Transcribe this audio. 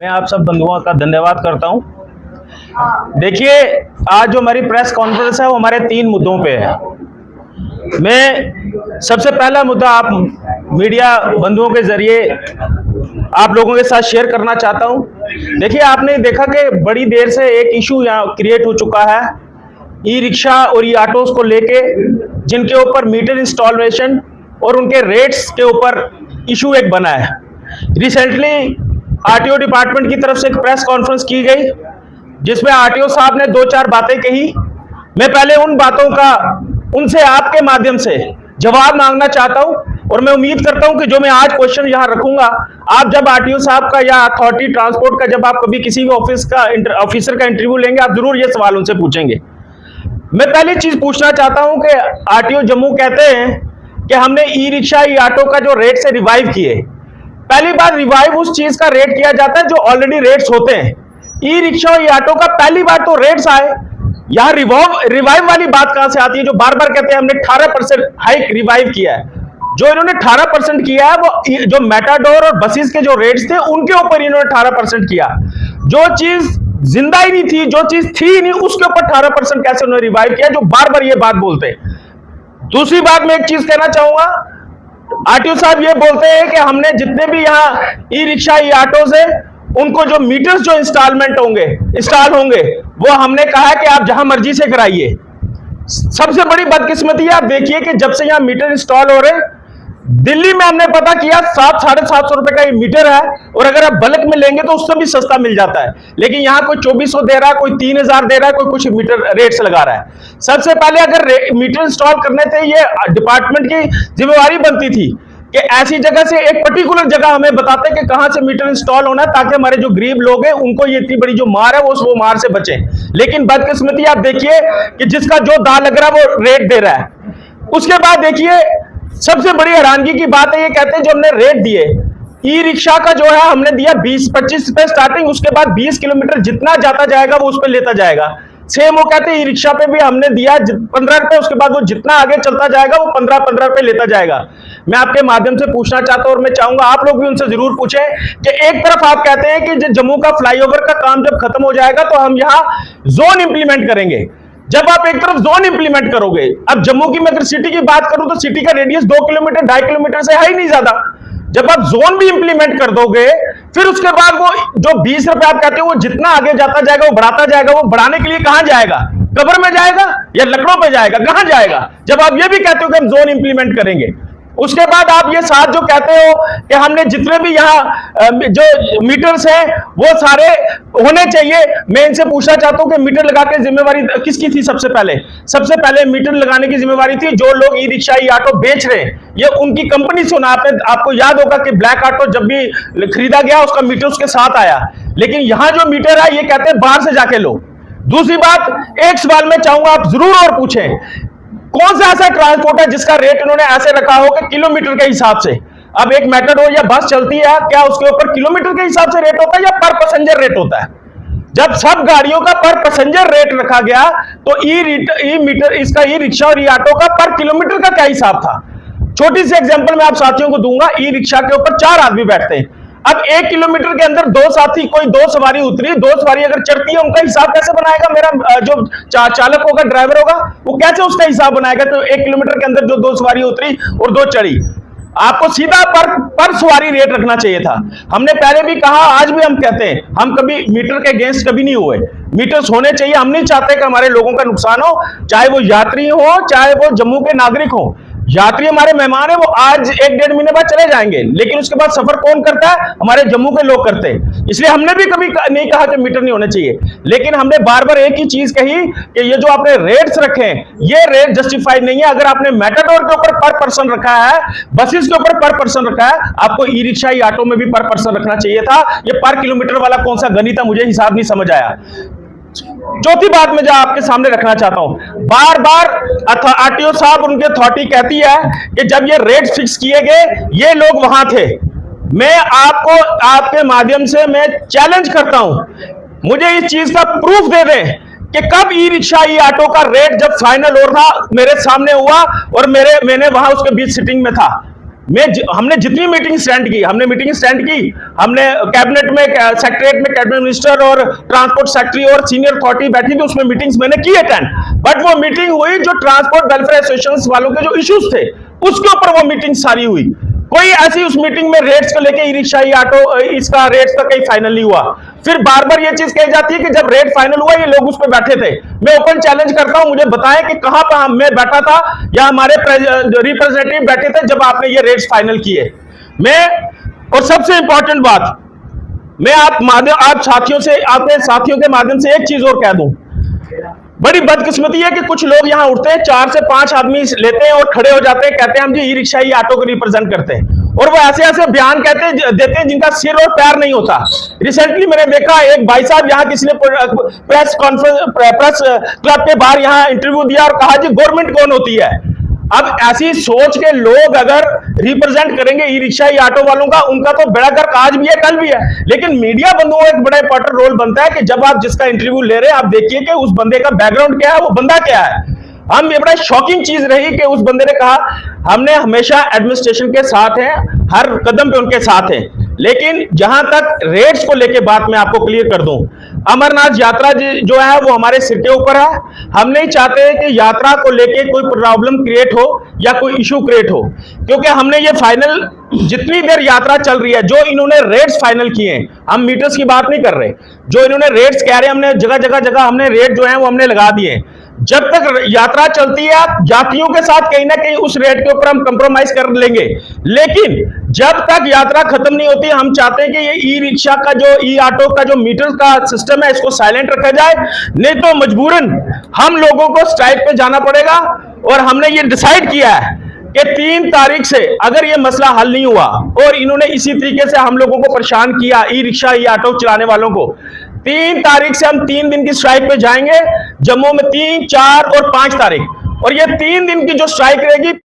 मैं आप सब बंधुओं का धन्यवाद करता हूं। देखिए, आज जो हमारी प्रेस कॉन्फ्रेंस है वो हमारे 3 मुद्दों पे है। मैं सबसे पहला मुद्दा आप मीडिया बंधुओं के जरिए आप लोगों के साथ शेयर करना चाहता हूं। देखिए, आपने देखा कि बड़ी देर से एक इशू यहाँ क्रिएट हो चुका है ई रिक्शा और ई ऑटोस को लेके, जिनके ऊपर मीटर इंस्टॉलेशन और उनके रेट्स के ऊपर इशू एक बना है। रिसेंटली आरटीओ डिपार्टमेंट की तरफ से एक प्रेस कॉन्फ्रेंस की गई जिसमें आरटीओ साहब ने 2-4 बातें कही। मैं पहले उन बातों का उनसे आपके माध्यम से जवाब मांगना चाहता हूं और मैं उम्मीद करता हूं कि जो मैं आज क्वेश्चन यहां रखूंगा, आप जब आरटीओ साहब का या अथॉरिटी ट्रांसपोर्ट का जब आप कभी किसी भी ऑफिसर का इंटरव्यू लेंगे, आप जरूर ये सवाल उनसे पूछेंगे। मैं पहली चीज पूछना चाहता हूं कि आरटीओ जम्मू कहते हैं कि हमने ई रिक्शा ई ऑटो का जो रेट से रिवाइव किए। पहली बार रिवाइव उस चीज का रेट किया जाता है जो ऑलरेडी रेट्स होते हैं। ई रिक्शा और ई ऑटो का पहली बार तो रेट्स आए, यहां रिवाइव वाली बात कहां से आती है? जो बार बार कहते हैं हमने 18% हाइक रिवाइव किया है। जो इन्होंने 18% किया है वो जो मेटाडोर और बसेस के जो रेट्स थे उनके ऊपर इन्होंने 18% किया। जो चीज जिंदा ही नहीं थी, जो चीज थी ही नहीं, उसके ऊपर 18% कैसे उन्होंने रिवाइव किया? जो बार बार ये बात बोलते हैं। दूसरी बात मैं एक चीज कहना चाहूंगा, आरटीओ साहब ये बोलते हैं कि हमने जितने भी यहाँ ई रिक्शा ई ऑटोज है उनको जो मीटर्स जो इंस्टॉल होंगे वो हमने कहा है कि आप जहां मर्जी से कराइए। सबसे बड़ी बदकिस्मती है, आप देखिए कि जब से यहाँ मीटर इंस्टॉल हो रहे, दिल्ली में हमने पता किया 700-750 रुपए का ये मीटर है और अगर आप बल्क में लेंगे तो उससे भी सस्ता मिल जाता है। लेकिन यहाँ कोई 2400 दे रहा है, कोई 3000 दे रहा है, कोई कुछ मीटर रेट्स लगा रहा है। सबसे पहले अगर मीटर इंस्टॉल करने थे, ये डिपार्टमेंट की जिम्मेवारी बनती थी कि ऐसी जगह से एक पर्टिकुलर जगह हमें बताते कि कहां से मीटर इंस्टॉल होना है, ताकि हमारे जो गरीब लोग हैं उनको ये इतनी बड़ी जो मार है वो मार से बचे। लेकिन बदकिस्मती आप देखिए कि जिसका जो दांव लग रहा है वो रेट दे रहा है। उसके बाद देखिए, सबसे बड़ी हैरानगी की बात है, ये कहते हैं जो हमने रेट दिए ई रिक्शा का जो है हमने दिया 20-25 रुपए स्टार्टिंग, उसके बाद 20 किलोमीटर जितना जाता जाएगा वो उस पर लेता जाएगा। सेम वो कहते हैं ई रिक्शा पे भी हमने दिया 15 रुपए, उसके बाद वो जितना आगे चलता जाएगा वो 15 रुपए लेता जाएगा। मैं आपके माध्यम से पूछना चाहता हूं और मैं चाहूंगा आप लोग भी उनसे जरूर पूछें कि एक तरफ आप कहते हैं कि जम्मू का फ्लाईओवर का काम जब खत्म हो जाएगा तो हम यहाँ जोन इंप्लीमेंट करेंगे। जब आप एक तरफ जोन इंप्लीमेंट करोगे, अब जम्मू की मैं अगर सिटी की बात करूं तो सिटी का रेडियस 2 किलोमीटर 2.5 किलोमीटर से है ही नहीं ज्यादा। जब आप जोन भी इंप्लीमेंट कर दोगे, फिर उसके बाद वो जो 20 रुपए आप कहते हो वो जितना आगे जाता जाएगा वो बढ़ाता जाएगा। वो बढ़ाने के लिए कहां जाएगा? कब्र में जाएगा या लकड़ों पे जाएगा? कहां जाएगा? जब आप ये भी कहते हो कि हम जोन इंप्लीमेंट करेंगे, उसके बाद आप ये साथ जो कहते हो कि हमने जितने भी यहाँ जो मीटर्स हैं वो सारे होने चाहिए। मैं इनसे पूछना चाहता हूं कि मीटर लगा के जिम्मेवारी किसकी थी? सबसे पहले मीटर लगाने की जिम्मेवारी थी जो लोग ई रिक्शा ई ऑटो बेच रहे हैं, ये उनकी कंपनी से होना। आपको याद होगा कि ब्लैक ऑटो जब भी खरीदा गया उसका मीटर उसके साथ आया, लेकिन यहां जो मीटर है ये कहते हैं बाहर से जाके लो। दूसरी बात, एक सवाल मैं चाहूंगा आप जरूर और पूछें, कौन सा ऐसा ट्रांसपोर्ट है जिसका रेट इन्होंने ऐसे रखा हो कि किलोमीटर के हिसाब से? अब एक मेट्रो या बस चलती है, क्या उसके ऊपर किलोमीटर के हिसाब से रेट होता है या पर पैसेंजर रेट होता है? जब सब गाड़ियों का पर पैसेंजर रेट रखा गया तो इसका ई रिक्शा और ई ऑटो का पर किलोमीटर का क्या हिसाब था? छोटी सी एग्जांपल मैं आप साथियों को दूंगा। ई रिक्शा के ऊपर 4 आदमी बैठते हैं। अब 1 किलोमीटर के अंदर 2 साथी, कोई 2 सवारी उतरी, 2 सवारी अगर चढ़ती है, उनका हिसाब कैसे बनाएगा? मेरा जो चालक होगा, ड्राइवर होगा, वो कैसे उसका हिसाब बनाएगा? तो 1 किलोमीटर के अंदर जो 2 सवारी उतरी और 2 चढ़ी, आपको सीधा पर सवारी रेट रखना चाहिए था। हमने पहले भी कहा, आज भी हम कहते हैं, हम कभी मीटर के अगेंस्ट कभी नहीं हुए। मीटर्स होने चाहिए। हम नहीं चाहते कि हमारे लोगों का नुकसान हो, चाहे वो यात्री हो चाहे वो जम्मू के नागरिक हो। यात्री हमारे मेहमान है, वो आज 1-1.5 महीने बाद चले जाएंगे, लेकिन उसके बाद सफर कौन करता है? हमारे जम्मू के लोग करते हैं। इसलिए हमने भी कभी नहीं कहा कि मीटर नहीं होने चाहिए, लेकिन हमने बार बार एक ही चीज कही कि ये जो आपने रेट्स रखे हैं ये रेट जस्टिफाइड नहीं है। अगर आपने मेटाडोर के ऊपर पर पर्सन रखा है, बसेस के ऊपर पर पर्सन रखा है, आपको ई रिक्शा ई ऑटो में भी पर पर्सन रखना चाहिए था। ये पर किलोमीटर वाला कौन सा गणित है, मुझे हिसाब नहीं समझ आया। चौथी बात मैं जो आपके सामने रखना चाहता हूं, बार बार आरटीओ साहब उनकी अथॉरिटी कहती है कि जब ये रेट फिक्स किए गए ये लोग वहां थे। मैं आपको आपके माध्यम से मैं चैलेंज करता हूं, मुझे इस चीज का प्रूफ दे दें कि कब ई रिक्शा ई ऑटो का रेट जब फाइनल हो रहा मेरे सामने हुआ और मैंने वहां उसके बीच सिटिंग में था। हमने जितनी मीटिंग स्टैंड की, हमने कैबिनेट में, सेक्रेटरीट में कैबिनेट मिनिस्टर और ट्रांसपोर्ट सेक्रेटरी और सीनियर अथॉरिटी बैठी थी, उसमें मीटिंग्स मैंने की अटेंड, बट वो मीटिंग हुई जो ट्रांसपोर्ट वेलफेयर एसोसिएशन वालों के जो इश्यूज थे उसके ऊपर वो मीटिंग सारी हुई। कोई ऐसी उस मीटिंग में रेट्स को लेके, ई रिक्शा, ई ऑटो, इसका रेट्स का कहीं फाइनल नहीं हुआ। फिर बार बार ये चीज कही जाती है कि जब रेट फाइनल हुआ ये लोग उस पर बैठे थे। मैं ओपन चैलेंज करता हूं, मुझे बताएं कि कहां पर मैं बैठा था या हमारे रिप्रेजेंटेटिव बैठे थे जब आपने ये रेट्स फाइनल किए। और सबसे इंपॉर्टेंट बात, मैं आप साथियों के माध्यम से एक चीज और कह दूं, बड़ी बदकिस्मती है कि कुछ लोग यहां उठते हैं, 4 से 5 आदमी लेते हैं और खड़े हो जाते हैं, कहते हैं हम जी ई रिक्शा, ई ऑटो को रिप्रेजेंट करते हैं, और वो ऐसे ऐसे बयान देते हैं जिनका सिर और पैर नहीं होता। रिसेंटली मैंने देखा एक भाई साहब यहां किसी ने प्रेस क्लब के बाहर यहां इंटरव्यू दिया और कहा जी गवर्नमेंट कौन होती है। अब ऐसी सोच के लोग अगर रिप्रेजेंट करेंगे ई रिक्शा, ई ऑटो वालों का, उनका तो बेड़ा गर्क आज भी है कल भी है, लेकिन मीडिया बंधुओं का एक बड़ा इंपॉर्टेंट रोल बनता है कि जब आप जिसका इंटरव्यू ले रहे हैं आप देखिए कि उस बंदे का बैकग्राउंड क्या है, वो बंदा क्या है। हम ये बड़ा शॉकिंग चीज रही कि उस बंदे ने कहा हमने हमेशा एडमिनिस्ट्रेशन के साथ हैं, हर कदम पे उनके साथ हैं, लेकिन जहां तक रेट्स को लेके बात मैं आपको क्लियर कर दूं, अमरनाथ यात्रा जो है वो हमारे सिर के ऊपर है। हम नहीं चाहते कि यात्रा को लेके कोई प्रॉब्लम क्रिएट हो या कोई इशू क्रिएट हो, क्योंकि हमने ये फाइनल, जितनी देर यात्रा चल रही है, जो इन्होंने रेट्स फाइनल किए हैं, हम मीटर्स की बात नहीं कर रहे, जो इन्होंने रेट्स कह रहे हैं, हमने जगह जगह हमने रेट जो है वो हमने लगा दिए। जब तक यात्रा चलती है यात्रियों के साथ कहीं ना कहीं उस रेट के ऊपर हम कंप्रोमाइज कर लेंगे, लेकिन जब तक यात्रा खत्म नहीं होती हम चाहते हैं कि ये ई रिक्शा का जो, ई ऑटो का जो मीटर का सिस्टम है इसको साइलेंट रखा जाए, नहीं तो मजबूरन हम लोगों को स्ट्राइक पे जाना पड़ेगा। और हमने ये डिसाइड किया है कि 3 तारीख से अगर ये मसला हल नहीं हुआ, और इन्होंने इसी तरीके से हम लोगों को परेशान किया, ई रिक्शा, ई ऑटो चलाने वालों को, 3 तारीख से हम 3 दिन की स्ट्राइक पे जाएंगे, जम्मू में 3, 4 और 5 तारीख, और ये 3 दिन की जो स्ट्राइक रहेगी